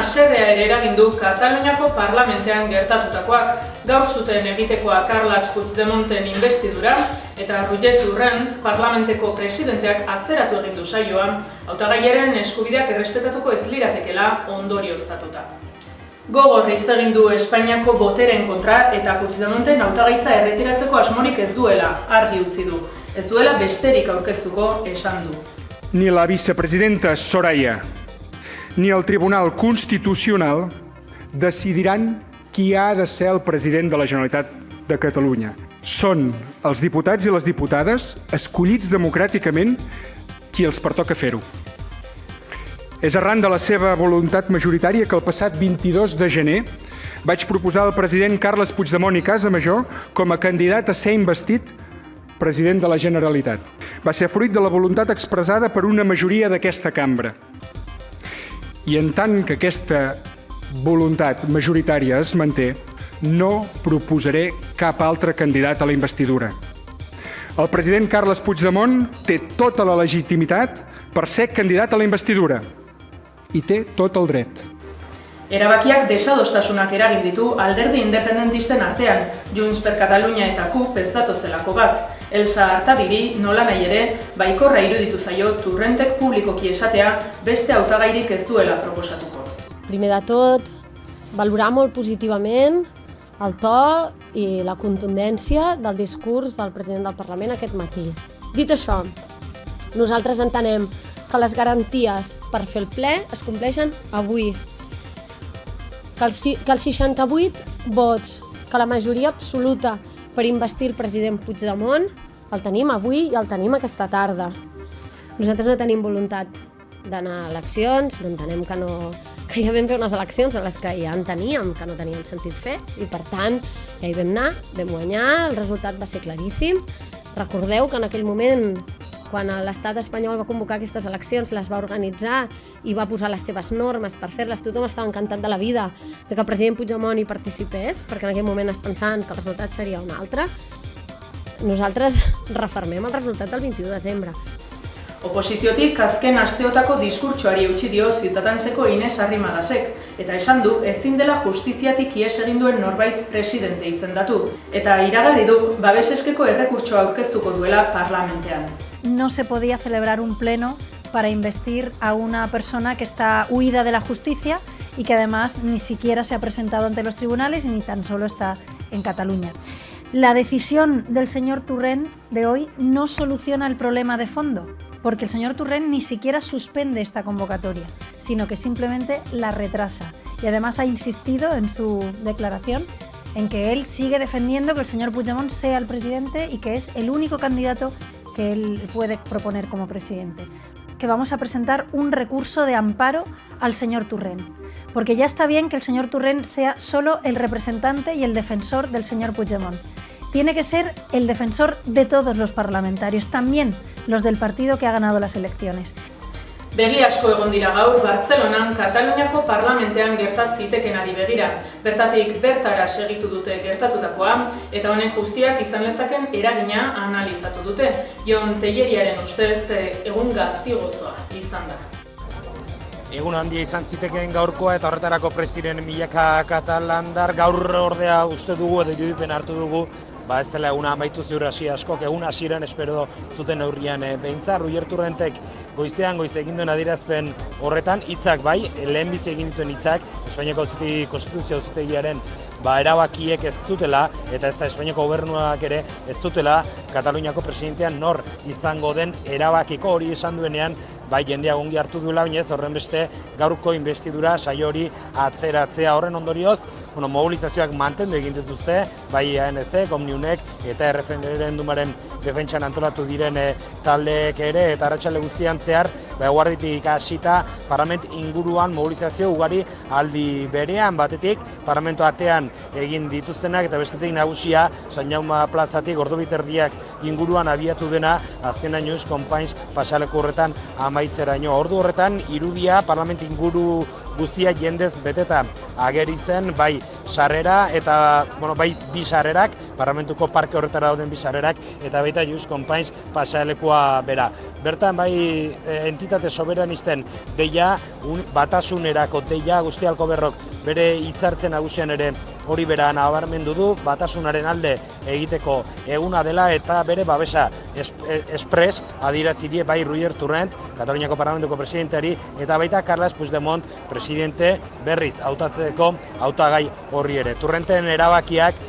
haserrea ere eragin du Kataluniako parlamentean gertatutakoak, gaur zuten egitekoa Carles Puigdemonten investidura eta Roger Torrent parlamenteko presidenteak atzeratu egin du saioa, hautagaiaren eskubideak errespetatuko ez liratekeela ondorioztatuta. Gogor hitz egin du Espainiako boteren kontra eta Puigdemonten hautagaitza erretiratzeko asmorik ez duela argi utzi du. Ez duela besterik aurkeztuko esan du. Ni la vicepresidenta Soraya ni el Tribunal Constitucional decidiran qui ha de ser el president de la Generalitat de Catalunya. Són els diputats i les diputades escollits democràticament qui els pertoca fer-ho. És arran de la seva voluntat majoritària que el passat 22 de gener vaig proposar al president Carles Puigdemont i Casamajor com a candidat a ser investit president de la Generalitat. Va ser fruit de la voluntat expressada per una majoria d'aquesta cambra. I en tant que aquesta voluntat majoritària es manté, no proposaré cap altre candidat a la investidura. El president Carles Puigdemont té tota la legitimitat per ser candidat a la investidura i té tot el dret. Erabakiak desadostasunak eragin ditu alderdi independentisten artean, Junts per Catalunya eta CUP ez datozelako bat. Elsa Artabiri nolanahi ere baikorra iruditu zaio Torrentek publikoki esatea beste hautagairik ez duela proposatuko. Primer de tot, valorar molt positivament el to i la contundència del discurs del president del Parlament aquest matí. Dit això, nosaltres entenem que les garanties per fer el ple es compleixen avui. Que els 68 vots, que la majoria absoluta per investir el president Puigdemont el tenim avui i el tenim aquesta tarda. Nosaltres no tenim voluntat d'anar a eleccions, no entenem que ja vam fer unes eleccions a les que ja enteníem que no tenien sentit fer i per tant ja hi vam anar, vam guanyar, el resultat va ser claríssim. Recordeu que en aquell moment, quan l'estat espanyol va convocar aquestes eleccions, les va organitzar i va posar les seves normes per fer-les, tothom estava encantat de la vida que el president Puigdemont hi participés, perquè en aquell moment es pensaven que el resultat seria un altre. Nosaltres refermem el resultat del 21 de desembre. Oposiziotik azken asteotako diskurtsoari eutsi dio Ziutatanseko Ines Arrimagasek, eta esan du ezin dela justiziatik ihes egin duen norbait presidente izendatu, eta iragarri du babeseskeko errekurtsoa aurkeztuko duela parlamentean. No se podía celebrar un pleno para investir a una persona que está huida de la justicia y que además ni siquiera se ha presentado ante los tribunales y ni tan solo está en Cataluña. La decisión del señor Torrent de hoy no soluciona el problema de fondo, porque el señor Torrent ni siquiera suspende esta convocatoria, sino que simplemente la retrasa. Y además ha insistido en su declaración en que él sigue defendiendo que el señor Puigdemont sea el presidente y que es el único candidato que él puede proponer como presidente. Que vamos a presentar un recurso de amparo al señor Torrent, porque ya está bien que el señor Torrent sea solo el representante y el defensor del señor Puigdemont. Tiene que ser el defensor de todos los parlamentarios, también los del partido que ha ganado las elecciones. Begi asko egon dira gaur Bartzelonan Kataluniako parlamentean gerta zitekenari begira. Bertatik bertara segitu dute gertatutakoa eta honek guztiak izan lezaken eragina analizatu dute. Jon Telleriaren ustez egun gazi-gozoa izan da. Egun handia izan zitekeen gaurkoa eta horretarako presiren milaka katalandar gaur ordea uste dugu edo irudipen hartu dugu ez dela eguna amaitu ziur hasi askok, egun hasieran espero zuten neurrian behintzat. Roger Torrentek goiz egin duen adierazpen horretan hitzak bai, lehenbizi egin dituen hitzak, Espainiako Konstituzio Auzitegiaren erabakiek ez dutela, eta ez da Espainiako gobernuak ere ez dutela, Kataluniako presidentean nor izango den erabakiko hori esan duenean, bai jendea ongi hartu duela, baina ez horren beste gaurko investidura saio hori atzeratzea horren ondorioz, mobilizazioak mantendu egin dituzte, bai ANC, Omniunek eta erreferendumaren defentsan antolatu diren taldeek ere, eta arratsalde guztian zehar, eguerditik hasita parlament inguruan mobilizazio ugari aldi berean, batetik parlamento atean egin dituztenak eta bestetik nagusia San Jaume plazatik ordu biterdiak inguruan abiatu dena azkenainoz konpains pasaleku horretan amaitzeraino. Ordu horretan irudia parlament inguru guztia jendez beteta ageri zen, bai sarrera eta bai bi sarrerak, Parlamentuko parke horretara dauden bi sarrerak, eta baita Just Companys pasealekua bera. Bertan bai entitate soberanisten deia, batasunerako deia, Agustí Alcoberrok bere hitzartzen nagusian ere hori bera nabarmendu du, batasunaren alde egiteko eguna dela eta bere babesa espres adierazi die bai Ruyer Turrent, Kataluniako Parlamentuko presidenteari, eta baita Carles Puigdemont presidente berriz hautatzeko hautagai horri ere. Turrenten erabakiak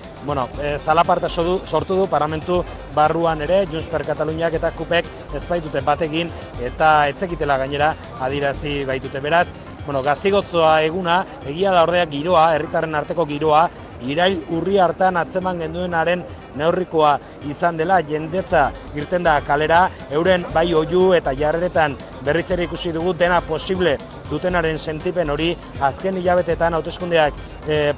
zalaparta sortu du Parlamentu barruan ere, Junts per Kataluniak eta KUPek ez baitute batekin eta etzekitela gainera adierazi baitute. Beraz, gazigotzoa eguna, egia da ordea giroa, herritarren arteko giroa, irail urri hartan atzeman genduenaren neurrikoa izan dela, jendetza irten da kalera, euren bai oihu eta jarreretan berriz ere ikusi dugu dena posible dutenaren sentipen hori, azken hilabetetan hauteskundeak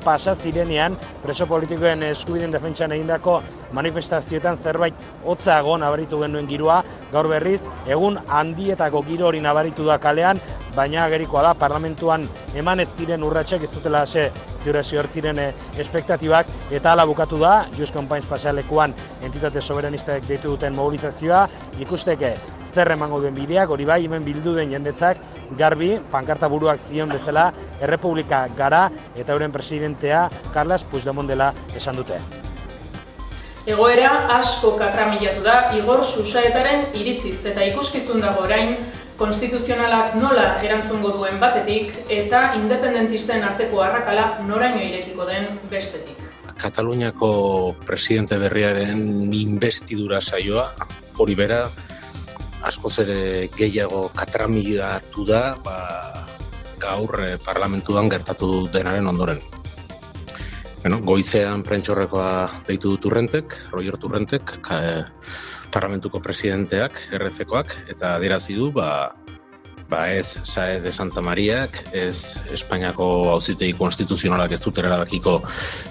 pasa zirenean, preso politikoen eskubideen defentsan egindako manifestazioetan zerbait hotzago nabaritu genuen giroa, gaur berriz, egun handietako giro hori nabaritu da kalean, baina agerikoa da parlamentuan eman ez diren urratsak ez dutela ziur ziren espektatibak, eta hala bukatu da, Just Companys pasealekuan entitate soberanistak deitu duten mobilizazioa, ikusteke zer emango duen bideak, hori bai, hemen bildu den jendetzak garbi, pankarta buruak zion bezala, errepublika gara eta euren presidentea Carles Puigdemont dela esan dute. Egoera asko katramilatu da Igor Susaetaren iritziz eta ikuskizun dago orain konstituzionalak nola erantzungo duen batetik eta independentisten arteko arrakala noraino irekiko den bestetik. Kataluniako presidente berriaren inbestidura saioa, hori bera, askoz ere gehiago katramilatu da gaur parlamentuan gertatu denaren ondoren. Goizean prentxorrekoa deitu du Turrentek, Roger Turrentek, parlamentuko presidenteak, RC-koak, eta adierazi du, ez Sáez de Santa Mariak, ez Espainiako auzitegi konstituzionalak ez dutera erabakiko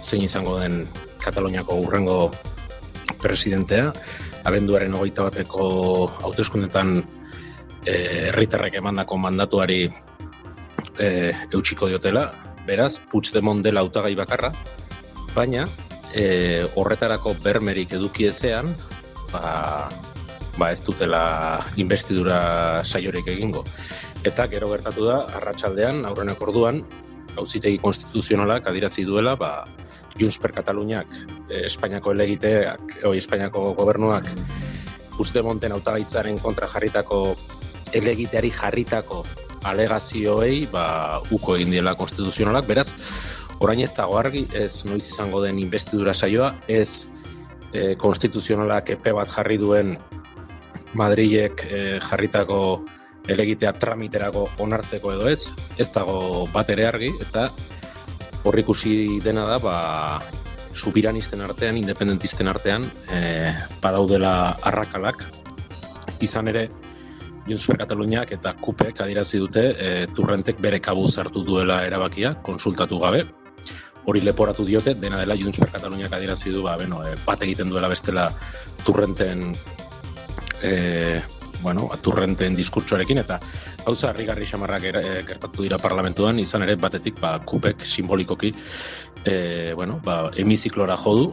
zein izango den Kataluniako hurrengo presidentea. Abenduaren 21eko hauteskundetan herritarrek emandako mandatuari eutsiko diotela, beraz, Puigdemont dela hautagai bakarra, baina horretarako bermerik eduki ezean, ez dutela inbestidura saiorik egingo. Eta gero gertatu da, arratsaldean, aurreneko orduan, auzitegi konstituzionalak adierazi duela, Junts per Kataluniak, Espainiako helegiteak, Espainiako gobernuak, Puigdemonten hautagaitzaren kontra jarritako helegiteari jarritako alegazioei uko egin diela konstituzionalak, beraz, orain ez dago argi, ez noiz izango den inbestidura saioa, ez konstituzionalak epe bat jarri duen Madrilek jarritako helegitea tramiterako onartzeko edo ez dago bat ere argi, eta hor ikusi dena da, subiranisten artean, independentisten artean, badaudela arrakalak, izan ere, Junts per Kataluniak eta KUPek adierazi dute Turrentek bere kabuz hartu duela erabakia, konsultatu gabe. Hori leporatu diote, dena dela Junts per Kataluniak adierazi du, bat egiten duela bestela Turrenten Turrenten diskurtsoarekin, eta gauza harrigarri xamarrak gertatu dira parlamentuan, izan ere batetik KUPek simbolikoki hemiziklora jo du,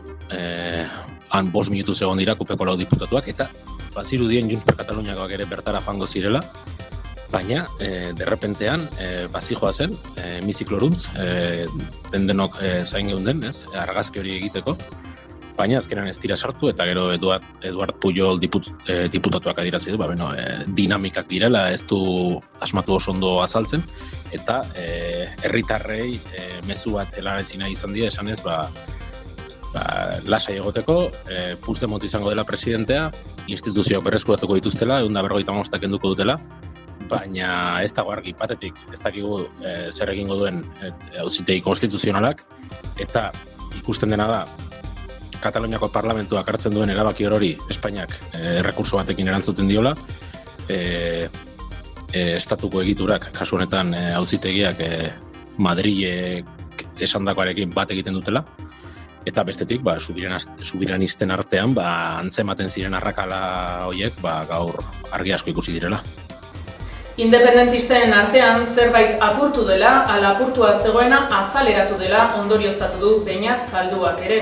han 5 minutu egon dira KUPeko 4 diputatuak, eta bazirudien Junts per Kataluniakoak ere bertara joango zirela, baina derrepentean bazijoa zen hemizikloruntz, denok zain geunden, argazki hori egiteko, baina azkenan ez dira sartu, eta gero Eduard Pujol diputatuak adierazi du, dinamikak direla, ez du asmatu oso ondo azaltzen, eta herritarrei mezu bat helarazina izan dira, esanez, lasai egoteko, Puigdemont izango dela presidentea, instituzioak berreskuratuko dituztela, 155 kenduko dutela, baina ez dago argi batetik, ez dakigu zer egingo duen auzitegi konstituzionalak, eta ikusten dena da, Kataluniako parlamentuak hartzen duen erabaki hori Espainiak errekurso batekin erantzuten diola, estatuko egiturak, kasu honetan auzitegiak Madrilek esandakoarekin bat egiten dutela, eta bestetik, subiranisten artean, antzematen ziren arrakala horiek, gaur argi asko ikusi direla. Independentisten artean zerbait apurtu dela, ala apurtua zegoena azaleratu dela ondorioztatu du Beñat Zalduak ere.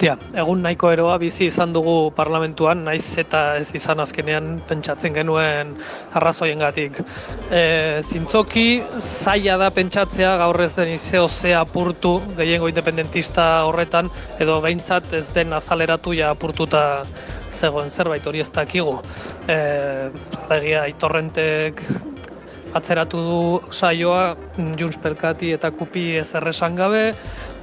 Egun nahiko eroa bizi izan dugu parlamentuan, naiz eta ez izan azkenean pentsatzen genuen arrazoiengatik. Zintzoki, zaila da pentsatzea gaur ez den izeo apurtu gehiengo independentista horretan, edo behintzat ez den azaleratu ja apurtuta zegoen zerbait hori ez dakigu. Egia Aitorrentek atzeratu du saioa Junts per Kati eta Kupi ezer esan gabe,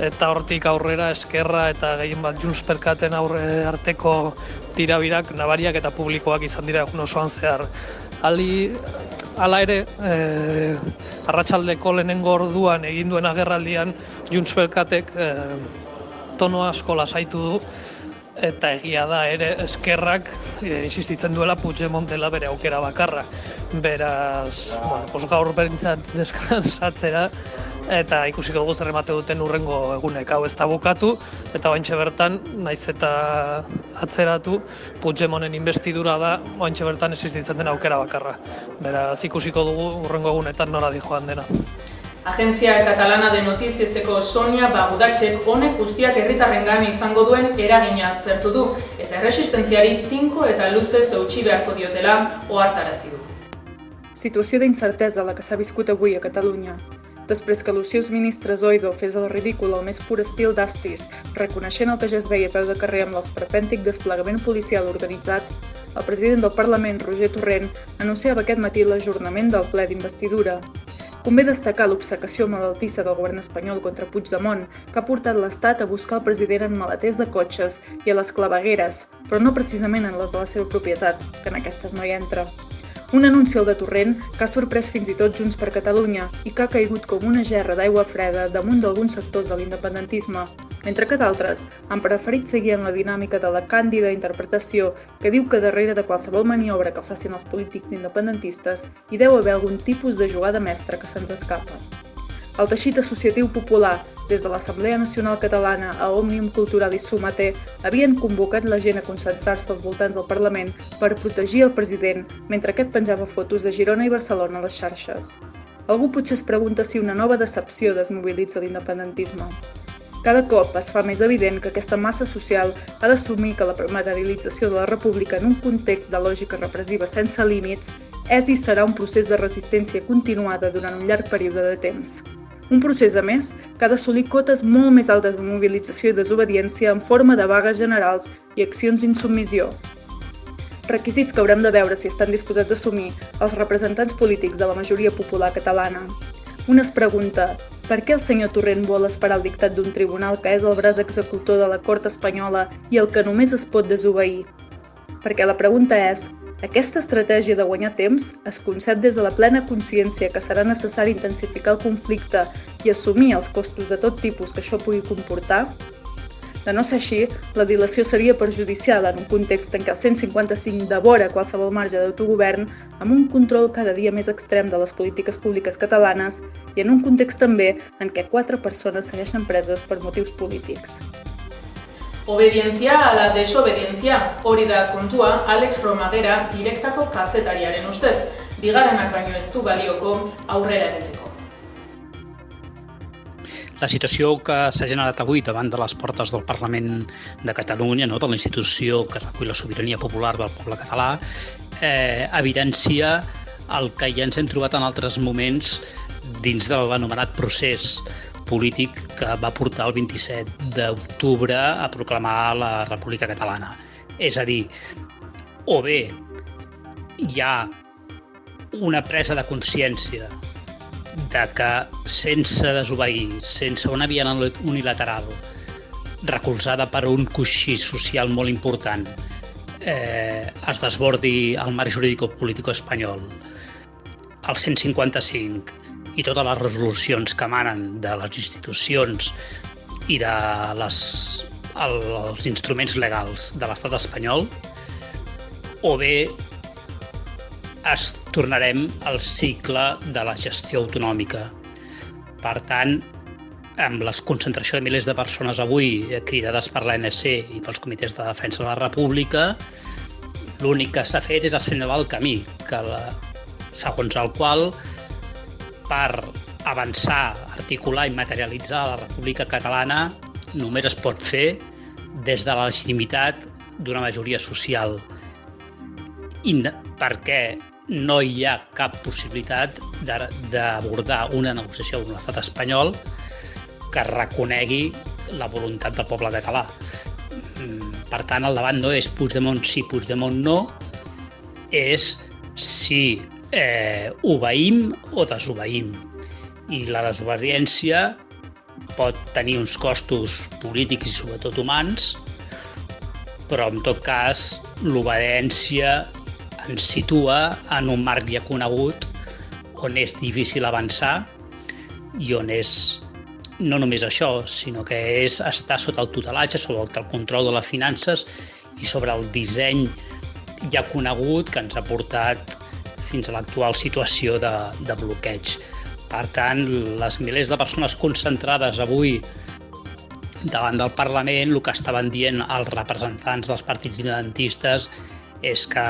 eta hortik aurrera Eskerra eta gehien bat Junts per Katen arteko tirabirak nabariak eta publikoak izan dira egun osoan zehar. Hala ere, arratsaldeko lehenengo orduan egin duen agerraldian Junts per Katek tono asko lasaitu du, eta egia da ere Eskerrak insistitzen duela Puigdemont dela bere aukera bakarra. Beraz, gaur behintzat deskansatzera eta ikusiko dugu zer emate duten hurrengo egunek. Hau ez da bukatu eta oraintxe bertan, naiz eta atzeratu, Puigdemonten inbestidura da oraintxe bertan existitzen den aukera bakarra. Beraz, ikusiko dugu hurrengo egunetan nora dijoan dena. Agentzia Catalana de Notizieseko Sonia Bagudatxek honek guztiak herritarrengan izango duen eragina aztertu du eta erresistentziari tinko eta luzez eutsi beharko diotela ohartarazi du. Situació d'incertesa la que s'ha viscut avui a Catalunya. Després que Lucius Ministre Zoido fes el ridícul al més pur estil d'Astis, reconeixent el que ja es veia a peu de carrer amb l'esperpèntic desplegament policial organitzat, el president del Parlament, Roger Torrent, anunciava aquest matí l'ajornament del ple d'investidura. Convé destacar l'obcecació malaltissa del govern espanyol contra Puigdemont, que ha portat l'Estat a buscar el president en maleters de cotxes i a les clavegueres, però no precisament en les de la seva propietat, que en aquestes no hi entra. Un anunci el de Torrent que ha sorprès fins i tot Junts per Catalunya i que ha caigut com una gerra d'aigua freda damunt d'alguns sectors de l'independentisme, mentre que d'altres han preferit seguir en la dinàmica de la càndida interpretació que diu que darrere de qualsevol maniobra que facin els polítics independentistes hi deu haver algun tipus de jugada mestra que se'ns escapa. El teixit associatiu popular, des de l'Assemblea Nacional Catalana a Òmnium Cultural i Sumater, havien convocat la gent a concentrar-se als voltants del Parlament per protegir el president mentre aquest penjava fotos de Girona i Barcelona a les xarxes. Algú potser es pregunta si una nova decepció desmobilitza l'independentisme. Cada cop es fa més evident que aquesta massa social ha d'assumir que la materialització de la república en un context de lògica repressiva sense límits és i serà un procés de resistència continuada durant un llarg període de temps. Un procés, a més, que ha d'assolir cotes molt més altes de mobilització i desobediència en forma de vagues generals i accions d'insubmissió. Requisits que haurem de veure si estan disposats a assumir els representants polítics de la majoria popular catalana. Un es pregunta, per què el senyor Torrent vol esperar el dictat d'un tribunal que és el braç executor de la cort espanyola i el que només es pot desobeir? Perquè la pregunta és, aquesta estratègia de guanyar temps es concep des de la plena consciència que serà necessari intensificar el conflicte i assumir els costos de tot tipus que això pugui comportar? De no ser així, la dilació seria perjudicial en un context en què el 155 devora qualsevol marge d'autogovern amb un control cada dia més extrem de les polítiques públiques catalanes i en un context també en què 4 persones segueixen preses per motius polítics. Obedientzia ala desobedientzia, hori da kontua Alex Romagera direktako kazetariaren ustez, bigarrenak baino ez du balioko aurrera egiteko. La situació que s'ha generat avui davant de les portes del Parlament de Catalunya, de la institució que recull la sobirania popular del poble català, evidencia el que ja ens hem trobat en altres moments dins de l'anomenat procés polític que va portar el 27 d'octubre a proclamar la República Catalana. És a dir, o bé hi ha una presa de consciència de que sense desobeir, sense una via unilateral recolzada per un coixí social molt important, es desbordi el marc jurídico-polític espanyol, el 155 i totes les resolucions que emanen de les institucions i dels instruments legals de l'estat espanyol, o bé tornarem al cicle de la gestió autonòmica. Per tant, amb la concentració de milers de persones avui cridades per l'ANC i pels comitès de defensa de la República, l'únic que s'ha fet és assenyalar el camí, que segons el qual per avançar, articular i materialitzar la República Catalana només es pot fer des de la legitimitat d'una majoria social, perquè no hi ha cap possibilitat d'abordar una negociació amb l'estat espanyol que reconegui la voluntat del poble català. Per tant, el debat no és Puigdemont sí, Puigdemont no, és si obeïm o desobeïm. I la desobediència pot tenir uns costos polítics i sobretot humans, però en tot cas l'obediència ens situa en un marc ja conegut on és difícil avançar i on és no només això, sinó que és estar sota el tutelatge, sota el control de les finances i sobre el disseny ja conegut que ens ha portat fins a l'actual situació de bloqueig. Per tant, les milers de persones concentrades avui davant del Parlament, el que estaven dient els representants dels partits independentistes és que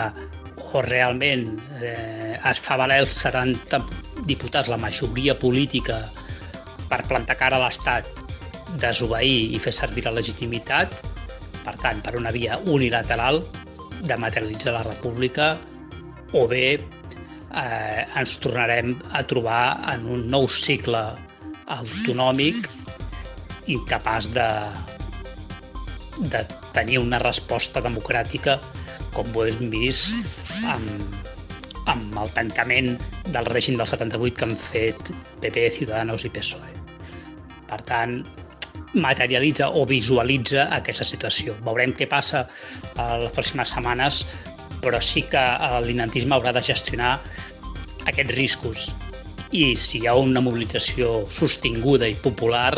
o realment es fa valer els 70 diputats, la majoria política, per plantar cara a l'Estat, desobeir i fer servir la legitimitat, per tant, per una via unilateral de materialitzar la república, o bé ens tornarem a trobar en un nou cicle autonòmic incapaç de tenir una resposta democràtica com ho hem vist amb el tancament del règim del 78 que han fet PP, Ciudadanos i PSOE. Per tant, materialitza o visualitza aquesta situació. Veurem què passa les pròximes setmanes, però sí que l'independentisme haurà de gestionar aquests riscos. I si hi ha una mobilització sostinguda i popular,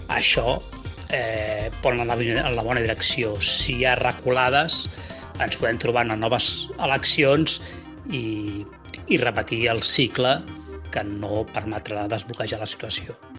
això pot anar en la bona direcció. Si hi ha reculades, ens podem trobar en noves eleccions i repetir el cicle que no permetrà desbloquejar la situació.